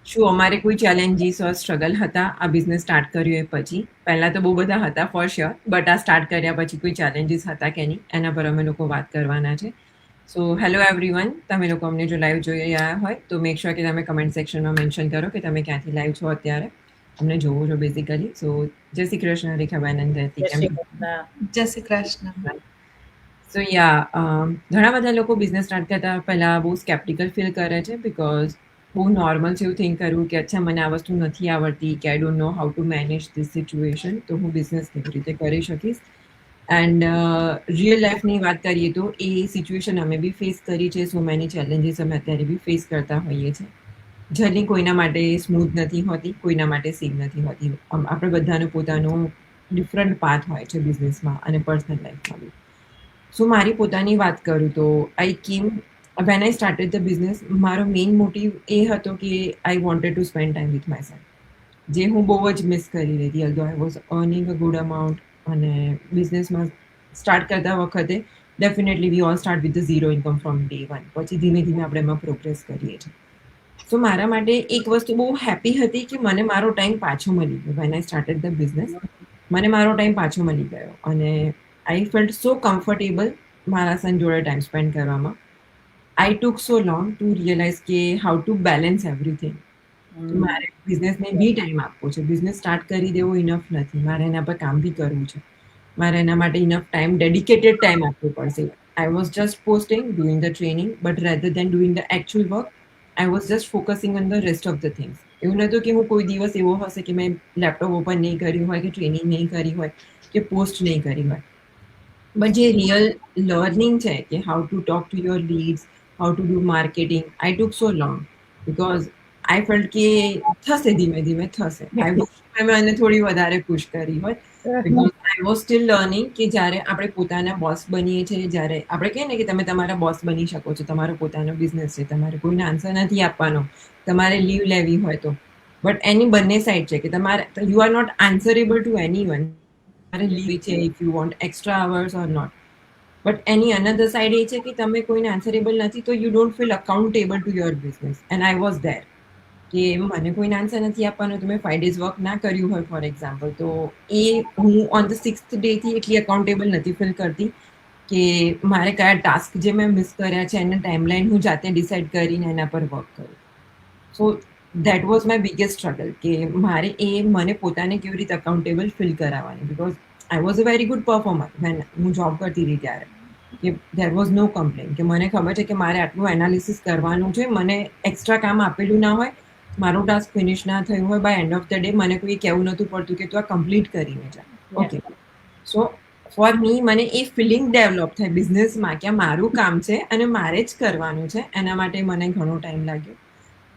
શું અમારે કોઈ ચેલેન્જીસ ઓર સ્ટ્રગલ હતા આ બિઝનેસ સ્ટાર્ટ કર્યો એ પછી? પહેલા તો બહુ બધા હતા ફોર શ્યોર, બટ આ સ્ટાર્ટ કર્યા પછી કોઈ ચેલેન્જીસ હતા કે નહીં એના પર અમે લોકો વાત કરવાના છે. સો હેલો એવરીવન, તમે લોકો અમને જો લાઈવ જોઈ રહ્યા હોય તો મેક શ્યોર કે તમે કમેન્ટ સેક્શનમાં મેન્શન કરો કે તમે ક્યાંથી લાઈવ છો અત્યારે, અમને જોવો છો બેઝિકલી. સો જય શ્રી કૃષ્ણ રેખાબેન અને ધરતી, જય કેમ શ્રી છો? કૃષ્ણ. જય શ્રી કૃષ્ણ. સો ઘણા બધા લોકો બિઝનેસ સ્ટાર્ટ કરતા પહેલા બહુ સ્કેપ્ટિકલ ફીલ કરે છે બિકોઝ બહુ નોર્મલ છે એવું થિંક કરવું કે અચ્છા મને આ વસ્તુ નથી આવડતી, કે I don't know how to manage this situation, તો હું બિઝનેસ કેવી રીતે કરી શકીશ. એન્ડ રિયલ લાઈફની વાત કરીએ તો એ સિચ્યુએશન અમે બી ફેસ કરી છે. સો મેની ચેલેન્જીસ અમે અત્યારે બી ફેસ કરતા હોઈએ છીએ. જર્ની કોઈના માટે સ્મૂથ નથી હોતી, કોઈના માટે સેમ નથી હોતી. આપણે બધાનો પોતાનો ડિફરન્ટ પાથ હોય છે બિઝનેસમાં અને પર્સનલ લાઈફમાં બી. સો મારી પોતાની વાત કરું તો I came when I started the business, મારો મેઇન મોટિવ એ હતો કે I wanted to spend time with myself, જે હું બહુ જ મિસ કરી રહી હતી. Although I was earning a good amount, અને બિઝનેસમાં સ્ટાર્ટ કરતા વખતે definitely we all start with the zero income from day one. પછી ધીમે ધીમે આપણે એમાં પ્રોગ્રેસ કરીએ છીએ. સો મારા માટે એક વસ્તુ બહુ હેપી હતી કે મને મારો ટાઈમ પાછો મળી ગયો. Van I started the business, મને મારો ટાઈમ પાછો મળી ગયો અને આઈ ફેલ્ટ સો કમ્ફર્ટેબલ મારા સન જોડે ટાઈમ સ્પેન્ડ કરવામાં. આઈ ટુક સો લોંગ ટુ રિયલાઇઝ કે હાઉ ટુ બેલેન્સ એવરીથિંગ. મારે બિઝનેસને બી ટાઈમ આપવો છે. બિઝનેસ સ્ટાર્ટ કરી દેવો ઇનફ નથી, મારે એના પર કામ બી કરવું છે. મારે એના માટે ઇનફ ટાઈમ, ડેડિકેટેડ ટાઈમ આપવો પડશે. I was just posting, doing the training, but rather then doing the actual work, I was just focusing on the rest of the things. એવું નહોતું કે હું કોઈ દિવસ એવો હશે કે મેં લેપટોપ ઓપન નહીં કર્યું હોય, કે ટ્રેનિંગ નહીં કરી હોય, કે પોસ્ટ નહીં કરી હોય. બટ જે રિયલ લર્નિંગ છે કે how to talk to your leads, how to do marketing, I took so long because I felt કે થશે, ધીમે ધીમે થશે. આઈ વિશ મેં એને થોડી વધારે પુશ કરી હોય because I was steel learning કે જ્યારે આપણે પોતાના બોસ બનીએ છીએ, જ્યારે આપણે કહીએ ને કે તમે તમારા બોસ બની શકો છો, તમારો પોતાનો બિઝનેસ છે, તમારે કોઈને આન્સર નથી આપવાનો, તમારે લીવ લેવી હોય તો. બટ એની બંને સાઈડ છે કે તમારે you are not answerable to anyone. તમારે લીવ છે if you want extra hours or not. But any another side એ છે કે તમે કોઈને આન્સરેબલ નથી તો you don't feel accountable to your business. And I was there કે મને કોઈને આન્સર નથી આપવાનો, તો મેં 5 ડેઝ વર્ક ના કર્યું હોય ફોર એક્ઝામ્પલ, તો એ હું ઓન ધ 6th ડેથી એટલી અકાઉન્ટેબલ નથી ફીલ કરતી કે મારે કયા ટાસ્ક જે મેં મિસ કર્યા છે એના ટાઈમલાઈન હું જાતે ડિસાઈડ કરીને એના પર વર્ક કરું. So that was my biggest struggle કે મારે મને પોતાને કેવી રીતે અકાઉન્ટેબલ ફીલ કરાવવાની. Because I was a very good performer when હું જોબ કરતી હતી ત્યારે, કે દેર વોઝ નો કમ્પ્લેન, કે મને ખબર છે કે મારે આટલું એનાલિસિસ કરવાનું છે, મને એક્સ્ટ્રા કામ આપેલું ના હોય, મારું ટાસ્ક ફિનિશ ના થયું હોય, by end of the day મને કોઈ કહેવું નહોતું પડતું કે તું આ કમ્પ્લીટ કરીને જા. ઓકે, સો ફોર મી મને એ ફિલિંગ ડેવલપ થાય બિઝનેસમાં કે આ મારું કામ છે અને મારે જ કરવાનું છે. એના માટે મને ઘણો ટાઈમ લાગ્યો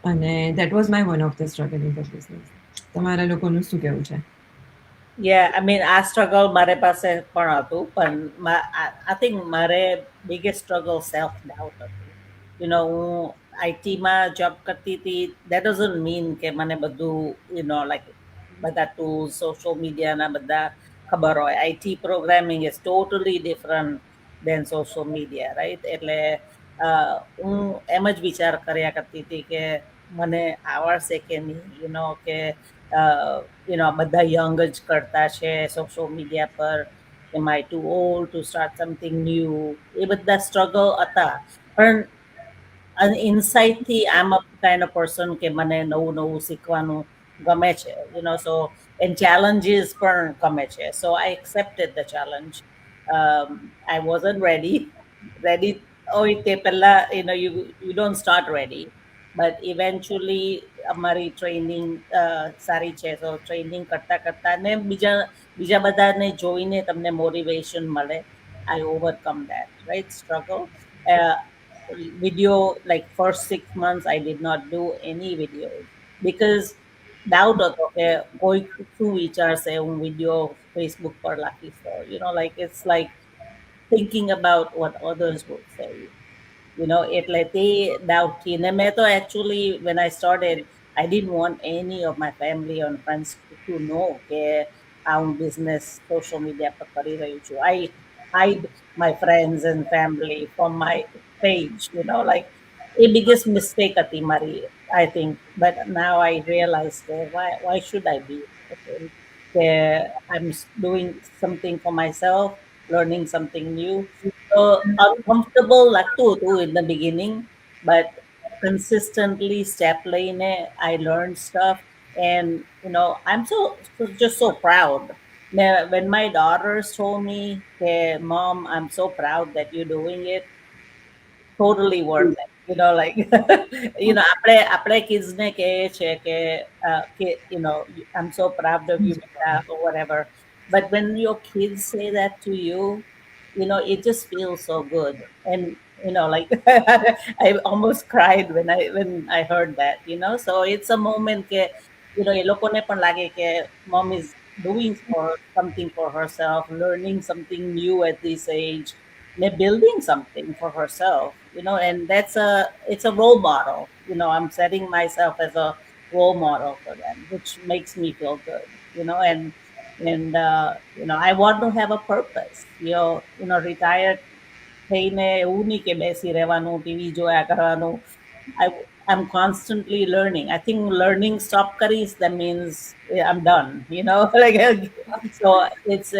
અને that was my one of the struggle in the business. તમારા લોકોનું શું કહેવું છે? આઈ મીન આ સ્ટ્રગલ મારે પાસે પણ હતું, પણ આઈ થિંક મારે બિગેસ્ટ સ્ટ્રગલ સેલ્ફ ડાઉટ હતું. હું આઈટીમાં જોબ કરતી હતી. દેટ ડઝન્ટ મીન કે મને બધું લાઈક બધા ટૂલ્સ, સોશિયલ મીડિયાના બધા ખબર હોય. IT programming is totally different than social media, right? એટલે હું એમ જ વિચાર કર્યા કરતી હતી કે મને આવડશે કે નહીં, કે બધા યંગ જ કરતા છે સોશિયલ મીડિયા પર. Am I too old to start something new? એ બધા સ્ટ્રગલ હતા. પણ ઇનસાઇડથી I am a kind of person કે મને નવું નવું શીખવાનું ગમે છે, સો એન્ડ ચેલેન્જીસ પણ ગમે છે. So I accepted the challenge. I wasn't ready હોય તે પહેલા, you don't start ready, but eventually અમારી ટ્રેનિંગ સારી છે. તો ટ્રેનિંગ કરતાં કરતાં ને બીજા બધાને જોઈને તમને મોટિવેશન મળે. I overcome that, right, struggle. Video, like first 6 months I did not do any videos because doubt હતો કે કોઈ શું વિચારશે હું વિડીયો ફેસબુક પર રાખીશ તો, like it's like thinking about what others would say. એટલે તે ડાઉટથી ને મેં તો actually when I started, I didn't want any of my family and friends to know કે આ હું બિઝનેસ સોશિયલ મીડિયા પર કરી રહ્યું છું. I hide my friends and family from my page, like A biggest mistake હતી મારી. I think. But now I realize that why should I be afraid? I'm doing something for myself, learning something new. So uncomfortable like too in the beginning, but consistently step lane I learned stuff, and I'm just so proud. Now, when my daughters told me, "Hey, mom, I'm so proud that you're doing it," totally worth it. Like આપણે kids ને કહે છે કે I'm so proud of you beta or whatever. But when your kids say that to you, it just feels so good. And like I almost cried when I heard that. So it's a moment કે એ લોકોને પણ લાગે કે mom is doing for something for herself, learning something new at this age, they're building something for herself, and it's a role model. I'm setting myself as a role model for them, which makes me feel good, and I want to have a purpose. Retired થઈને એવું નહીં કે બેસી રહેવાનું, TV જોયા કરવાનું. I I'm constantly learning. I think learning stop કરીશ, that means I'm done. Like so it's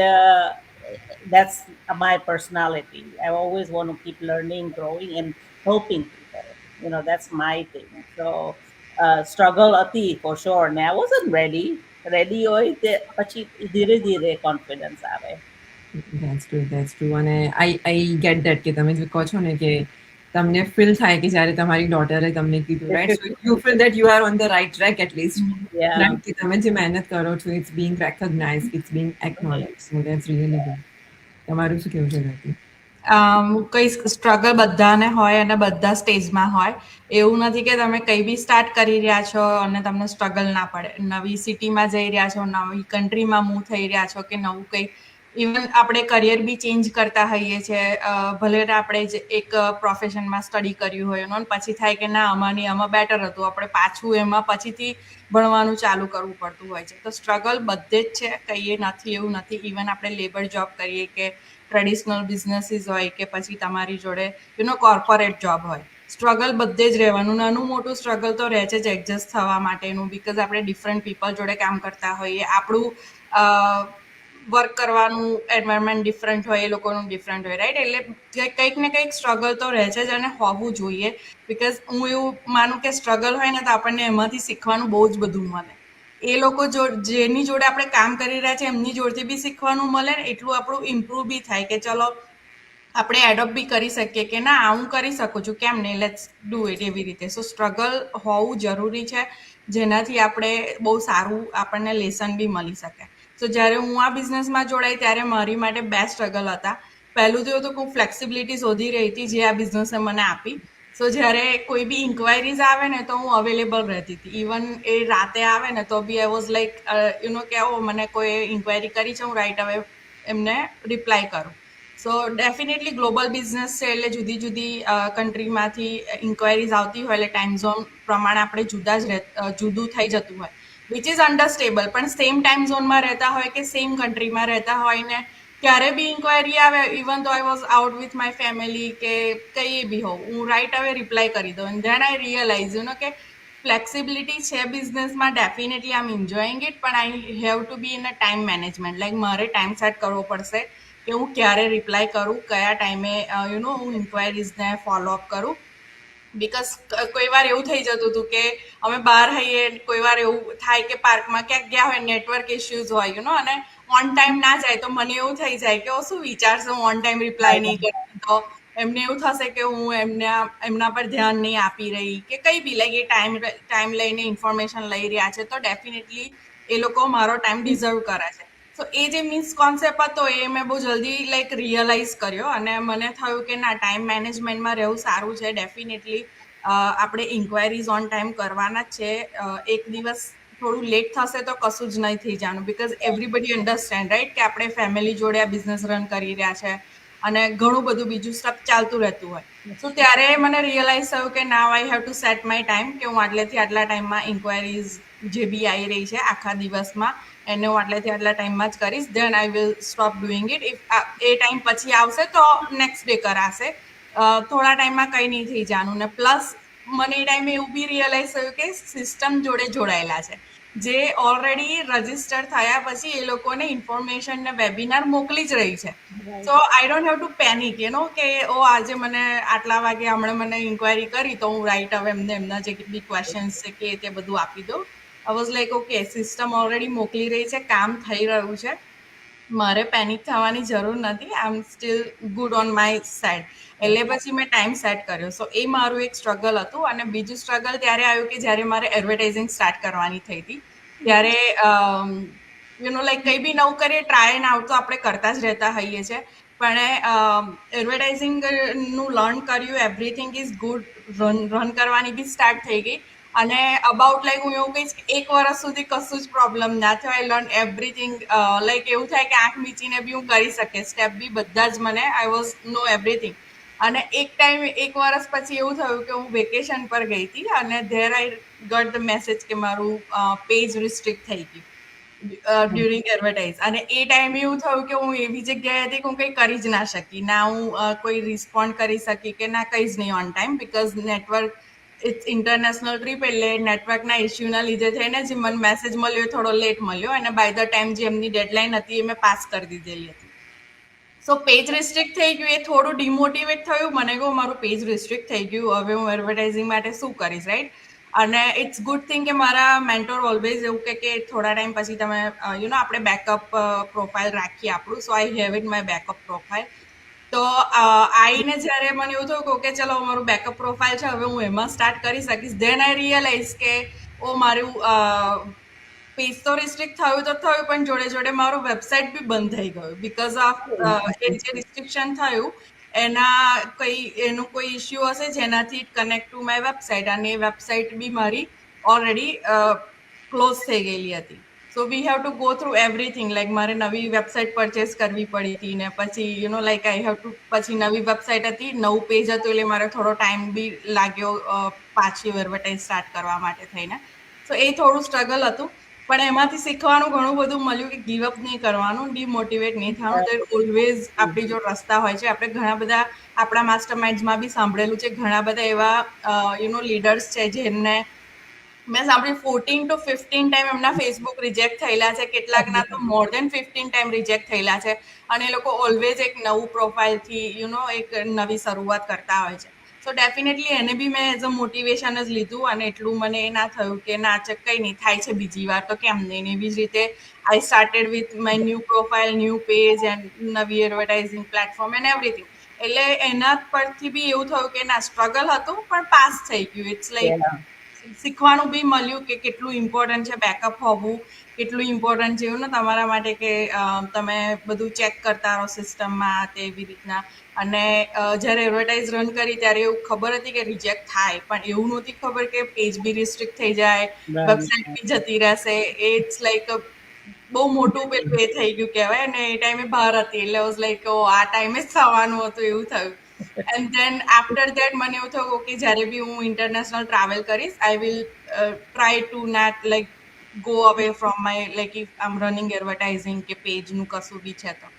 that's my personality. I always want to keep learning, growing, and helping people. That's my thing. So struggle હતી for sure. And I wasn't ready હોય તે પછી ધીરે ધીરે confidence આવે. That's true અને I get that કે તમે જે કહો છો ને કે તમને ફીલ થાય કે જ્યારે તમારી ડોટરે તમને કીધું right so you feel that you are on the right track at least Yeah. Right કે તમે જે મહેનત કરો છો it's being recognise, it's being acknowledge. So that's really good. તમારું શું કેવું છે ધરતી? કઈ સ્ટ્રગલ બધાને હોય અને બધા સ્ટેજમાં હોય. એવું નથી કે તમે કંઈ બી સ્ટાર્ટ કરી રહ્યા છો અને તમને સ્ટ્રગલ ના પડે. નવી સિટીમાં જઈ રહ્યા છો, નવી કન્ટ્રીમાં મૂવ થઈ રહ્યા છો, કે નવું કંઈ ઇવન આપણે કરિયર બી ચેન્જ કરતા હોઈએ છીએ. ભલે આપણે જ એક પ્રોફેશનમાં સ્ટડી કર્યું હોય અને પછી થાય કે ના આમાં બેટર હતું, આપણે પાછું એમાં પછીથી ભણવાનું ચાલુ કરવું પડતું હોય છે. તો સ્ટ્રગલ બધે જ છે, કંઈ નથી એવું નથી. ઇવન આપણે લેબર જોબ કરીએ કે ટ્રેડિશનલ બિઝનેસીસ હોય કે પછી તમારી જોડે કોર્પોરેટ જોબ હોય, સ્ટ્રગલ બધે જ રહેવાનું. નાનું મોટું સ્ટ્રગલ તો રહે છે જ એડજસ્ટ થવા માટેનું, બિકોઝ આપણે ડિફરન્ટ પીપલ જોડે કામ કરતા હોઈએ. આપણું વર્ક કરવાનું એન્વાયરમેન્ટ ડિફરન્ટ હોય, એ લોકોનું ડિફરન્ટ હોય, રાઈટ? એટલે કંઈક ને કંઈક સ્ટ્રગલ તો રહે છે જ અને હોવું જોઈએ. બિકોઝ હું એવું માનું કે સ્ટ્રગલ હોય ને તો આપણને એમાંથી શીખવાનું બહુ જ બધું મળે. એ લોકો જેની જોડે આપણે કામ કરી રહ્યા છીએ એમની જોડેથી બી શીખવાનું મળે ને એટલું આપણું ઇમ્પ્રૂવ બી થાય કે ચલો આપણે એડોપ્ટ બી કરી શકીએ કે ના હું કરી શકું છું, કેમ નહીં, લેટ્સ ડુ ઇટ, એવી રીતે. સો સ્ટ્રગલ હોવું જરૂરી છે, જેનાથી આપણે બહુ સારું આપણને લેસન બી મળી શકે. સો જ્યારે હું આ બિઝનેસમાં જોડાઈ ત્યારે મારી માટે બે સ્ટ્રગલ હતા. પહેલું તો એવું હતું કે હું ફ્લેક્સિબિલિટી શોધી રહી હતી, જે આ બિઝનેસે મને આપી. સો જ્યારે કોઈ બી ઇન્ક્વાયરીઝ આવે ને તો હું અવેલેબલ રહેતી હતી. ઇવન એ રાતે આવે ને તો બી આઈ વોઝ લાઈક કે મને કોઈ ઇન્ક્વાયરી કરી છે, હું રાઈટ હવે એમને રિપ્લાય કરું. સો ડેફિનેટલી ગ્લોબલ બિઝનેસ છે એટલે જુદી જુદી કન્ટ્રીમાંથી ઇન્ક્વાયરીઝ આવતી હોય, એટલે ટાઈમ ઝોન પ્રમાણે આપણે જુદું થઈ જતું હોય, વિચ ઇઝ અન્ડરસ્ટેબલ. પણ સેમ ટાઈમ ઝોનમાં રહેતા હોય કે સેમ કન્ટ્રીમાં રહેતા હોય ને ક્યારે બી ઇન્ક્વાયરી આવે, ઇવન તો I was out with my family કે કંઈ બી હોઉં, હું રાઈટ હવે રિપ્લાય કરી દઉં. એન્ડ ધેન આઈ રિયલાઇઝ કે ફ્લેક્સિબિલિટી છે બિઝનેસમાં, definitely I am enjoying it, પણ I have to be in a time management. Like મારે ટાઈમ સેટ કરવો પડશે કે હું ક્યારે રિપ્લાય કરું, કયા ટાઈમે હું ઇન્ક્વાયરીઝને ફોલોઅપ કરું. બિકોઝ કોઈ વાર એવું થઈ જતું હતું કે અમે બહાર હઈએ, કોઈ વાર એવું થાય કે પાર્કમાં ક્યાંક ગયા હોય, નેટવર્ક ઇસ્યુઝ હોય અને ઓન ટાઈમ ના જાય તો મને એવું થઈ જાય કે શું વિચારશે હું ઓન ટાઈમ રિપ્લાય નહીં કરતી, તો એમને એવું થશે કે હું એમના પર ધ્યાન નહીં આપી રહી કે કંઈ બી, લાઈક એ ટાઈમ લઈને ઇન્ફોર્મેશન લઈ રહ્યા છે, તો ડેફિનેટલી એ લોકો મારો ટાઈમ ડિઝર્વ કરે છે. સો એ જે મિસકોન્સેપ્ટ હતો એ મેં બહુ જલ્દી લાઈક રિયલાઇઝ કર્યો અને મને થયું કે ના, ટાઈમ મેનેજમેન્ટમાં રહેવું સારું છે. ડેફિનેટલી આપણે ઇન્ક્વાયરીઝ ઓન ટાઈમ કરવાના જ છે. એક દિવસ થોડું લેટ થશે તો કશું જ નહીં થઈ જવાનું, બિકોઝ એવરીબડી અન્ડરસ્ટેન્ડ, રાઈટ, કે આપણે ફેમિલી જોડે આ બિઝનેસ રન કરી રહ્યા છે અને ઘણું બધું બીજું સ્ટફ ચાલતું રહેતું હોય. સો ત્યારે મને રિયલાઇઝ થયું કે now I have to set my time, કે હું આટલેથી આટલા ટાઈમમાં ઇન્ક્વાયરીઝ જે બી આવી રહી છે આખા દિવસમાં એને હું આટલેથી આટલા ટાઈમમાં જ કરીશ. Than I will stop doing it. If A time પછી આવશે તો નેક્સ્ટ ડે કરાશે, થોડા ટાઈમમાં કંઈ નહીં થઈ જવાનું. ને પ્લસ મને એ ટાઈમે એવું બી રિયલાઇઝ થયું કે સિસ્ટમ જોડે જોડાયેલા છે, જે ઓલરેડી રજીસ્ટર થયા પછી એ લોકોને ઇન્ફોર્મેશન ને વેબિનાર મોકલી જ રહી છે. So I don't have to panic કે આજે મને આટલા વાગે હમણાં મને ઇન્ક્વાયરી કરી તો હું રાઈટ હવે એમના જે બી ક્વેશ્ચન્સ છે કે તે બધું આપી દઉં. I was like okay, system already મોકલી રહી છે, કામ થઈ રહ્યું છે, મારે પેનિક થવાની જરૂર નથી. I am still good on my side. એટલે પછી મેં ટાઈમ સેટ કર્યો. સો એ મારું એક સ્ટ્રગલ હતું. અને બીજું સ્ટ્રગલ ત્યારે આવ્યું કે જ્યારે મારે એડવર્ટાઇઝિંગ સ્ટાર્ટ કરવાની થઈ હતી ત્યારે લાઈક કંઈ બી નવું કરીએ, ટ્રાય એન્ડ આઉટ તો આપણે કરતા જ રહેતા હોઈએ છીએ. પણ એડવર્ટાઇઝિંગનું લર્ન કર્યું, એવરીથિંગ ઇઝ ગુડ, રન કરવાની બી સ્ટાર્ટ થઈ ગઈ. અને અબાઉટ લાઈક હું એવું કહીશ કે 1 વર્ષ સુધી કશું જ પ્રોબ્લેમ ના થયો. I learn everything. લાઈક એવું થાય કે આંખ મીચીને બી હું કરી શકે, સ્ટેપ બી બધા જ મને આઈ વોઝ નો એવરીથિંગ. અને એક ટાઈમ 1 વર્ષ પછી એવું થયું કે હું વેકેશન પર ગઈ હતી અને there I got the message કે મારું પેજ રિસ્ટ્રિક્ટ થઈ ગયું ડ્યુરિંગ એડવર્ટાઇઝ. અને એ ટાઈમે એવું થયું કે હું એવી જગ્યાએ હતી કે હું કંઈ કરી જ ના શકી, ના હું કોઈ રિસ્પોન્ડ કરી શકી કે ના કંઈ જ નહીં on time, because network it's international trip એટલે નેટવર્કના ઇસ્યુના લીધે થઈને જે મને મેસેજ મળ્યો એ થોડો લેટ મળ્યો અને બાય ધ ટાઈમ જે એમની ડેડલાઇન હતી એ મેં પાસ કરી દીધેલી હતી. સો પેજ રિસ્ટ્રિક્ટ થઈ ગયું, એ થોડું ડિમોટિવેટ થયું. મને કહું મારું પેજ રિસ્ટ્રિક્ટ થઈ ગયું, હવે હું એડવર્ટાઇઝિંગ માટે શું કરીશ, રાઈટ? અને ઇટ્સ ગુડ થિંગ કે મારા મેન્ટોર ઓલવેઝ એવું કે થોડા ટાઈમ પછી તમે આપણે બેકઅપ પ્રોફાઇલ રાખીએ આપણું. So I have it my backup profile. તો આઈને જ્યારે મને એવું થયું કે ચલો મારું બેકઅપ પ્રોફાઇલ છે, હવે હું એમાં સ્ટાર્ટ કરી શકીશ, ધેન આઈ રિયલાઇઝ કે મારું પેજ તો રિસ્ટ્રિક્ટ થયું તો થયું, પણ જોડે જોડે મારું વેબસાઇટ બી બંધ થઈ ગયું બિકોઝ ઓફ એ જે રિસ્ટ્રિક્શન થયું એનું કોઈ ઇસ્યુ હશે જેનાથી કનેક્ટ ટુ માય વેબસાઇટ, અને એ વેબસાઇટ બી મારી ઓલરેડી ક્લોઝ થઈ ગયેલી હતી. So we have to go through everything. Like મારે નવી વેબસાઇટ પરચેસ કરવી પડી હતી ને પછી લાઈક આઈ હેવ ટુ, પછી નવી વેબસાઇટ હતી, નવું પેજ હતું, એટલે મારે થોડો ટાઈમ બી લાગ્યો પાછી એડવર્ટાઇઝ સ્ટાર્ટ કરવા માટે થઈને. સો એ થોડું સ્ટ્રગલ હતું, પણ એમાંથી શીખવાનું ઘણું બધું મળ્યું કે ગીવ અપ નહીં કરવાનું, ડિમોટિવેટ નહીં થવાનું. દેર ઓલવેઝ આપણી જો રસ્તા હોય છે. આપણે ઘણા બધા આપણા માસ્ટર માઇન્ડ્સમાં બી સાંભળેલું છે, ઘણા બધા એવા લીડર્સ છે જેમને મેં સાંભળ્યું 14 to 15 ટાઈમ એમના ફેસબુક રિજેક્ટ થયેલા છે, કેટલાકના તો મોર દેન 15 ટાઈમ રિજેક્ટ થયેલા છે. અને એ લોકો ઓલવેઝ એક નવું પ્રોફાઇલથી એક નવી શરૂઆત કરતા હોય છે. સો ડેફિનેટલી એને બી મેં એઝ અ મોટિવેશન જ લીધું. અને એટલું મને એ ના થયું કે ના કંઈ નહીં, થાય છે બીજી વાર તો કેમ નહીં. એવી જ રીતે I started with my new profile, new page and નવી એડવર્ટાઇઝિંગ પ્લેટફોર્મ એન્ડ એવરીથિંગ. એટલે એના પરથી બી એવું થયું કે ના, સ્ટ્રગલ હતું પણ પાસ થઈ ગયું. ઇટ્સ લાઈક શીખવાનું બી મળ્યું કે કેટલું ઇમ્પોર્ટન્ટ છે બેકઅપ હોવું, કેટલું ઇમ્પોર્ટન્ટ છે એવું ને તમારા માટે કે તમે બધું ચેક કરતા રહો સિસ્ટમમાં તેવી રીતના. અને જ્યારે એડવર્ટાઇઝ રન કરી ત્યારે એવું ખબર હતી કે રિજેક્ટ થાય, પણ એવું નહોતી ખબર કે પેજ બી રિસ્ટ્રિક્ટ થઈ જાય, વેબસાઇટ બી જતી રહેશે. ઇટ્સ લાઈક બહુ મોટું પેલું એ થઈ ગયું કહેવાય. અને એ ટાઈમે બહાર હતી એટલે વોઝ લાઈક આ ટાઈમે જ થવાનું હતું એવું થયું. એન્ડ ધેન આફ્ટર દેટ મને એવું થયું કે જ્યારે બી હું ઇન્ટરનેશનલ ટ્રાવેલ કરીશ, I will try to not like go away from my, like if I am running advertising કે પેજનું કશું બી છે તો.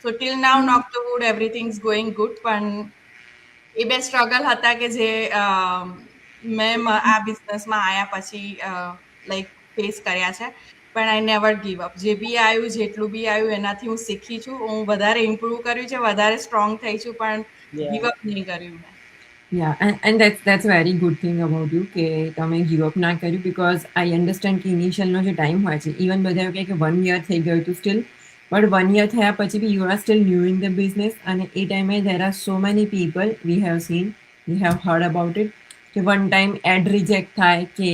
So till now knock the wood everything is going good. પણ એ બે સ્ટ્રગલ હતા કે જે મેં આ બિઝનેસમાં આવ્યા પછી લાઈક ફેસ કર્યા છે. પણ આઈ નેવર ગીવ અપ. જે બી આવ્યું, જેટલું બી આવ્યું એનાથી હું શીખી છું, હું વધારે ઇમ્પ્રૂવ કર્યું છે, વધારે સ્ટ્રોંગ થઈ છું, પણ ગીવ અપ નહીં કર્યું મેં. Yeah, and that's a very good thing about you કે તમે ગીવ અપ ના કર્યું, બીકોઝ આઈ અન્ડરસ્ટેન્ડ કે ઇનિશિયલનો જે ટાઈમ હોય છે, ઇવન બધા એવું કહે કે 1 year થઈ ગયું હતું સ્ટીલ, બટ 1 year થયા પછી બી you are still new in the business. અને એ ટાઈમે there are so many people we have seen, we have heard about it કે વન ટાઈમ એડ રિજેક્ટ થાય કે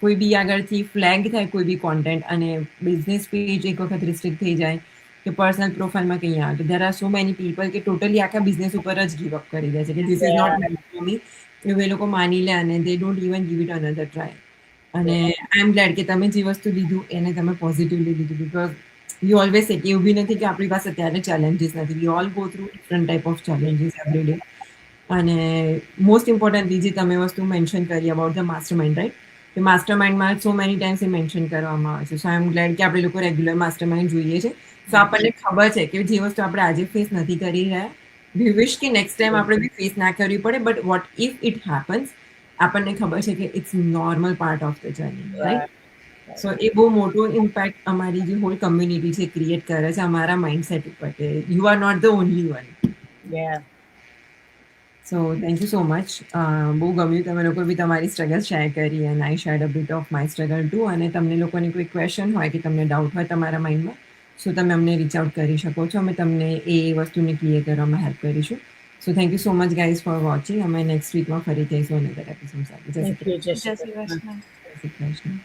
કોઈ બી આગળથી ફ્લેગ થાય કોઈ બી કોન્ટેન્ટ અને બિઝનેસ પેજ એક વખત રિસ્ટ્રિક્ટ થઈ જાય કે પર્સનલ પ્રોફાઇલમાં કંઈ આવે. There are so many people કે ટોટલી આખા બિઝનેસ ઉપર જ ગીવ અપ કરી દે છે કે this is not meant for me. એવું એ લોકો માની લે અને દે don't even give it another try. અને આઈ એમ ગ્લેડ કે તમે જે વસ્તુ લીધું એને તમે પોઝિટિવલી લીધું, બિકોઝ યુ ઓલવેઝ સે કે એવું બી નથી કે આપણી પાસે અત્યારે ચેલેન્જીસ નથી. We all go through different type of challenges every day. અને મોસ્ટ ઇમ્પોર્ટન્ટલી જે તમે વસ્તુ મેન્શન કરી about the master mind, right? કે માસ્ટર માઇન્ડમાં સો મેની ટાઈમ્સ એ મેન્શન કરવામાં આવે છે. સો આઈ એમ ગ્લેડ કે આપણે લોકો રેગ્યુલર માસ્ટર માઇન્ડ જોઈએ છે. તો આપણને ખબર છે કે જે વસ્તુ આપણે આજે ફેસ નથી કરી રહ્યા વી વિશ કે નેક્સ્ટ ટાઈમ આપણે બી ફેસ ના કરવી પડે, but what if it happens, આપણને ખબર છે કે it's normal part of the journey, right? So એ બહુ મોટો ઇમ્પેક્ટ અમારી જે હોલ કમ્યુનિટી છે ક્રિએટ કરે છે અમારા માઇન્ડસેટ ઉપર કે you are not the only one. Yeah. So thank you so much. બહુ ગમ્યું તમે લોકો બી તમારી સ્ટ્રગલ શેર કરી, and I shared a bit of my struggle too. અને તમને લોકોને કોઈ ક્વેશ્ચન હોય કે તમને ડાઉટ હોય તમારા માઇન્ડમાં, સો તમે અમને રીચ આઉટ કરી શકો છો. અમે તમને એ વસ્તુને ક્લિયર કરવામાં હેલ્પ કરીશું. સો thank you so much guys for watching. અમે નેક્સ્ટ વીકમાં ફરી જઈશું અનધર એપિસોડ સાથે. જય શ્રી Thank you, કૃષ્ણ. જય Jessica. શ્રી કૃષ્ણ. જય શ્રી કૃષ્ણ.